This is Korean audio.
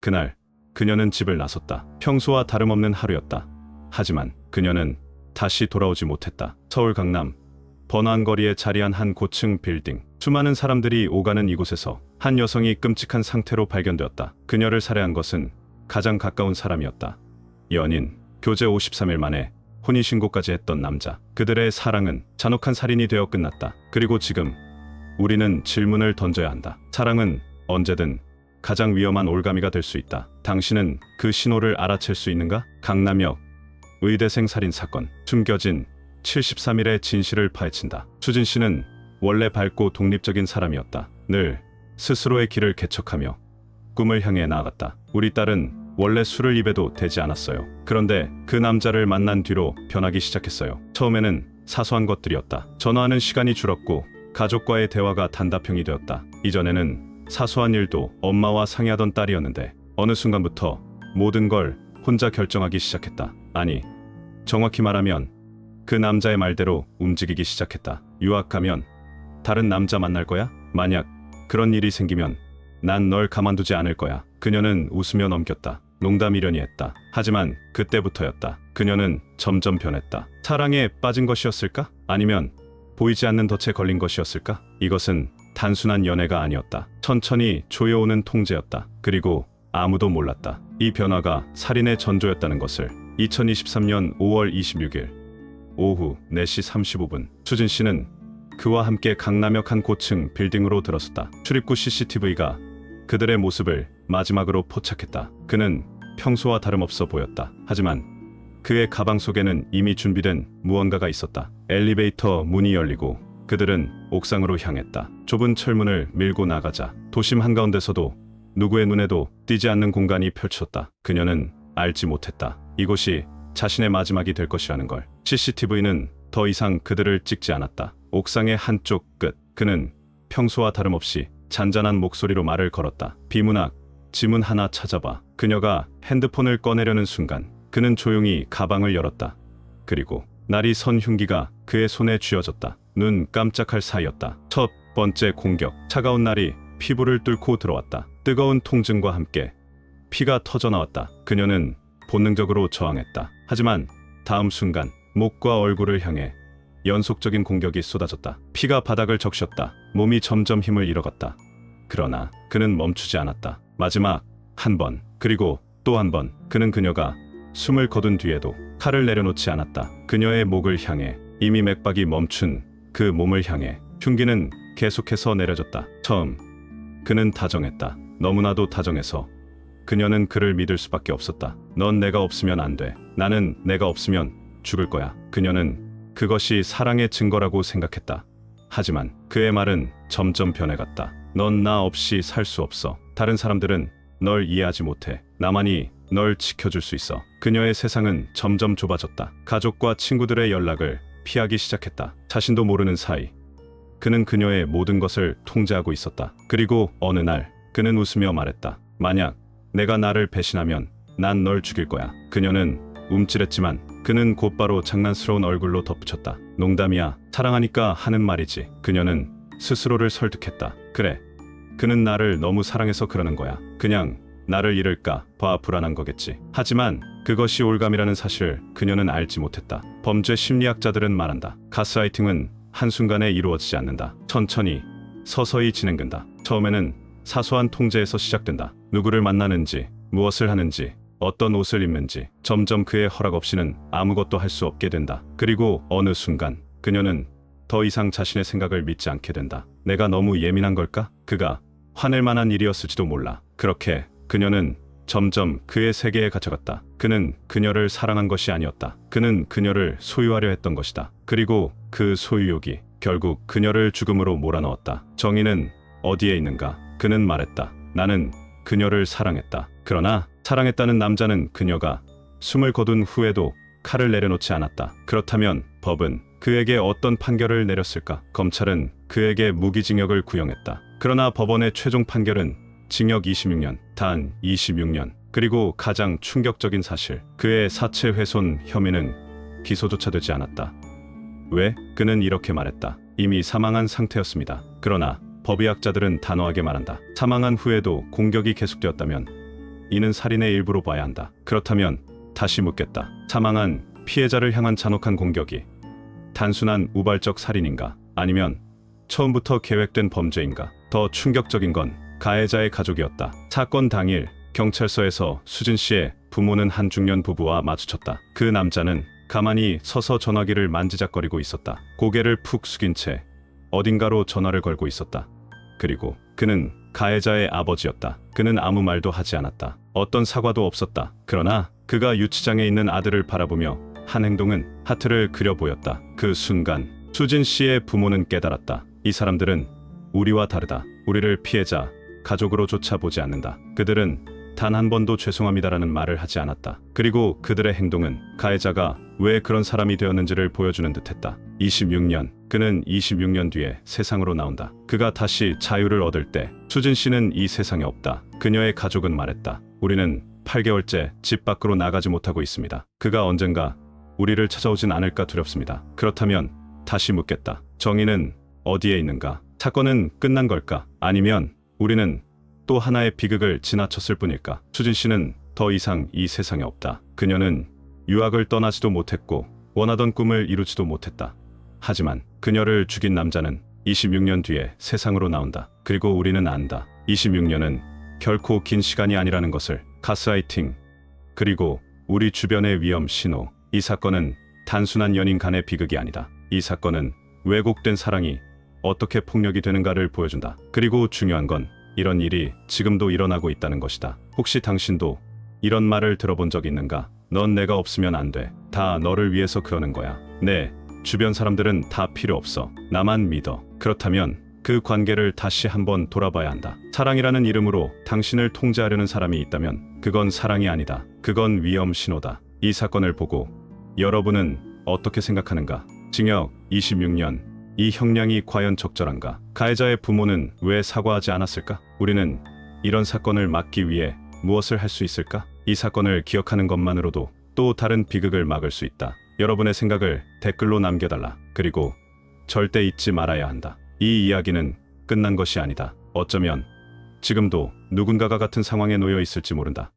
그날 그녀는 집을 나섰다. 평소와 다름없는 하루였다. 하지만 그녀는 다시 돌아오지 못했다. 서울 강남 번화한 거리에 자리한 한 고층 빌딩. 수많은 사람들이 오가는 이곳에서 한 여성이 끔찍한 상태로 발견되었다. 그녀를 살해한 것은 가장 가까운 사람이었다. 연인, 교제 53일 만에 혼인신고까지 했던 남자. 그들의 사랑은 잔혹한 살인이 되어 끝났다. 그리고 지금 우리는 질문을 던져야 한다. 사랑은 언제든 가장 위험한 올가미가 될 수 있다. 당신은 그 신호를 알아챌 수 있는가? 강남역 의대생 살인 사건. 숨겨진 73일의 진실을 파헤친다. 수진 씨는 원래 밝고 독립적인 사람이었다. 늘 스스로의 길을 개척하며 꿈을 향해 나아갔다. 우리 딸은 원래 술을 입에도 대지 않았어요. 그런데 그 남자를 만난 뒤로 변하기 시작했어요. 처음에는 사소한 것들이었다. 전화하는 시간이 줄었고 가족과의 대화가 단답형이 되었다. 이전에는 사소한 일도 엄마와 상의하던 딸이었는데 어느 순간부터 모든 걸 혼자 결정하기 시작했다. 아니, 정확히 말하면 그 남자의 말대로 움직이기 시작했다. 유학 가면 다른 남자 만날 거야? 만약 그런 일이 생기면 난 널 가만두지 않을 거야. 그녀는 웃으며 넘겼다. 농담이려니 했다. 하지만 그때부터였다. 그녀는 점점 변했다. 사랑에 빠진 것이었을까? 아니면 보이지 않는 덫에 걸린 것이었을까? 이것은 단순한 연애가 아니었다. 천천히 조여오는 통제였다. 그리고 아무도 몰랐다. 이 변화가 살인의 전조였다는 것을. 2023년 5월 26일 오후 4시 35분 수진 씨는 그와 함께 강남역 한 고층 빌딩으로 들어섰다. 출입구 CCTV가 그들의 모습을 마지막으로 포착했다. 그는 평소와 다름없어 보였다. 하지만 그의 가방 속에는 이미 준비된 무언가가 있었다. 엘리베이터 문이 열리고 그들은 옥상으로 향했다. 좁은 철문을 밀고 나가자 도심 한가운데서도 누구의 눈에도 띄지 않는 공간이 펼쳐졌다. 그녀는 알지 못했다. 이곳이 자신의 마지막이 될 것이라는 걸. CCTV는 더 이상 그들을 찍지 않았다. 옥상의 한쪽 끝, 그는 평소와 다름없이 잔잔한 목소리로 말을 걸었다. 비문학, 지문 하나 찾아봐. 그녀가 핸드폰을 꺼내려는 순간 그는 조용히 가방을 열었다. 그리고 날이 선 흉기가 그의 손에 쥐어졌다. 눈 깜짝할 사이였다. 첫 번째 공격. 차가운 날이 피부를 뚫고 들어왔다. 뜨거운 통증과 함께 피가 터져나왔다. 그녀는 본능적으로 저항했다. 하지만 다음 순간 목과 얼굴을 향해 연속적인 공격이 쏟아졌다. 피가 바닥을 적셨다. 몸이 점점 힘을 잃어갔다. 그러나 그는 멈추지 않았다. 마지막 한 번, 그리고 또 한 번. 그녀가 숨을 거둔 뒤에도 칼을 내려놓지 않았다. 그녀의 목을 향해, 이미 맥박이 멈춘 그 몸을 향해 흉기는 계속해서 내려졌다. 처음 그는 다정했다. 너무나도 다정해서 그녀는 그를 믿을 수밖에 없었다. 넌 내가 없으면 안 돼. 나는 내가 없으면 죽을 거야. 그녀는 그것이 사랑의 증거라고 생각했다. 하지만 그의 말은 점점 변해갔다. 넌 나 없이 살 수 없어. 다른 사람들은 널 이해하지 못해. 나만이 널 지켜줄 수 있어. 그녀의 세상은 점점 좁아졌다. 가족과 친구들의 연락을 피하기 시작했다. 자신도 모르는 사이 그는 그녀의 모든 것을 통제하고 있었다. 그리고 어느 날 그는 웃으며 말했다. 만약 내가 나를 배신하면 난 널 죽일 거야. 그녀는 움찔했지만 그는 곧바로 장난스러운 얼굴로 덧붙였다. 농담이야. 사랑하니까 하는 말이지. 그녀는 스스로를 설득했다. 그래. 그는 나를 너무 사랑해서 그러는 거야. 그냥 나를 잃을까 봐 불안한 거겠지. 하지만 그것이 올감이라는 사실을 그녀는 알지 못했다. 범죄 심리학자들은 말한다. 가스라이팅은 한순간에 이루어지지 않는다. 천천히 서서히 진행된다. 처음에는 사소한 통제에서 시작된다. 누구를 만나는지, 무엇을 하는지, 어떤 옷을 입는지, 점점 그의 허락 없이는 아무것도 할 수 없게 된다. 그리고 어느 순간 그녀는 더 이상 자신의 생각을 믿지 않게 된다. 내가 너무 예민한 걸까? 그가 화낼 만한 일이었을지도 몰라. 그렇게 그녀는 점점 그의 세계에 갇혀갔다. 그는 그녀를 사랑한 것이 아니었다. 그는 그녀를 소유하려 했던 것이다. 그리고 그 소유욕이 결국 그녀를 죽음으로 몰아넣었다. 정의는 어디에 있는가? 그는 말했다. 나는 그녀를 사랑했다. 그러나 사랑했다는 남자는 그녀가 숨을 거둔 후에도 칼을 내려놓지 않았다. 그렇다면 법은 그에게 어떤 판결을 내렸을까? 검찰은 그에게 무기징역을 구형했다. 그러나 법원의 최종 판결은 징역 26년, 단 26년. 그리고 가장 충격적인 사실, 그의 사체 훼손 혐의는 기소조차 되지 않았다. 왜? 그는 이렇게 말했다. 이미 사망한 상태였습니다. 그러나 법의학자들은 단호하게 말한다. 사망한 후에도 공격이 계속되었다면 이는 살인의 일부로 봐야 한다. 그렇다면 다시 묻겠다. 사망한 피해자를 향한 잔혹한 공격이 단순한 우발적 살인인가? 아니면 처음부터 계획된 범죄인가? 더 충격적인 건 가해자의 가족이었다. 사건 당일 경찰서에서 수진 씨의 부모는 한 중년 부부와 마주쳤다. 그 남자는 가만히 서서 전화기를 만지작거리고 있었다. 고개를 푹 숙인 채 어딘가로 전화를 걸고 있었다. 그리고 그는 가해자의 아버지였다. 그는 아무 말도 하지 않았다. 어떤 사과도 없었다. 그러나 그가 유치장에 있는 아들을 바라보며 한 행동은 하트를 그려 보였다. 그 순간 수진 씨의 부모는 깨달았다. 이 사람들은 우리와 다르다. 우리를 피해자, 가족으로조차 보지 않는다. 그들은 단 한 번도 죄송합니다라는 말을 하지 않았다. 그리고 그들의 행동은 가해자가 왜 그런 사람이 되었는지를 보여주는 듯했다. 26년, 그는 26년 뒤에 세상으로 나온다. 그가 다시 자유를 얻을 때 수진 씨는 이 세상에 없다. 그녀의 가족은 말했다. 우리는 8개월째 집 밖으로 나가지 못하고 있습니다. 그가 언젠가 우리를 찾아오진 않을까 두렵습니다. 그렇다면 다시 묻겠다. 정의는 어디에 있는가? 사건은 끝난 걸까? 아니면 우리는 또 하나의 비극을 지나쳤을 뿐일까? 수진 씨는 더 이상 이 세상에 없다. 그녀는 유학을 떠나지도 못했고 원하던 꿈을 이루지도 못했다. 하지만 그녀를 죽인 남자는 26년 뒤에 세상으로 나온다. 그리고 우리는 안다. 26년은 결코 긴 시간이 아니라는 것을. 가스라이팅, 그리고 우리 주변의 위험 신호. 이 사건은 단순한 연인 간의 비극이 아니다. 이 사건은 왜곡된 사랑이 어떻게 폭력이 되는가를 보여준다. 그리고 중요한 건 이런 일이 지금도 일어나고 있다는 것이다. 혹시 당신도 이런 말을 들어본 적 있는가? 넌 내가 없으면 안 돼. 다 너를 위해서 그러는 거야. 네, 주변 사람들은 다 필요 없어. 나만 믿어. 그렇다면 그 관계를 다시 한번 돌아봐야 한다. 사랑이라는 이름으로 당신을 통제하려는 사람이 있다면 그건 사랑이 아니다. 그건 위험 신호다. 이 사건을 보고 여러분은 어떻게 생각하는가? 징역 26년. 이 형량이 과연 적절한가? 가해자의 부모는 왜 사과하지 않았을까? 우리는 이런 사건을 막기 위해 무엇을 할 수 있을까? 이 사건을 기억하는 것만으로도 또 다른 비극을 막을 수 있다. 여러분의 생각을 댓글로 남겨달라. 그리고 절대 잊지 말아야 한다. 이 이야기는 끝난 것이 아니다. 어쩌면 지금도 누군가가 같은 상황에 놓여 있을지 모른다.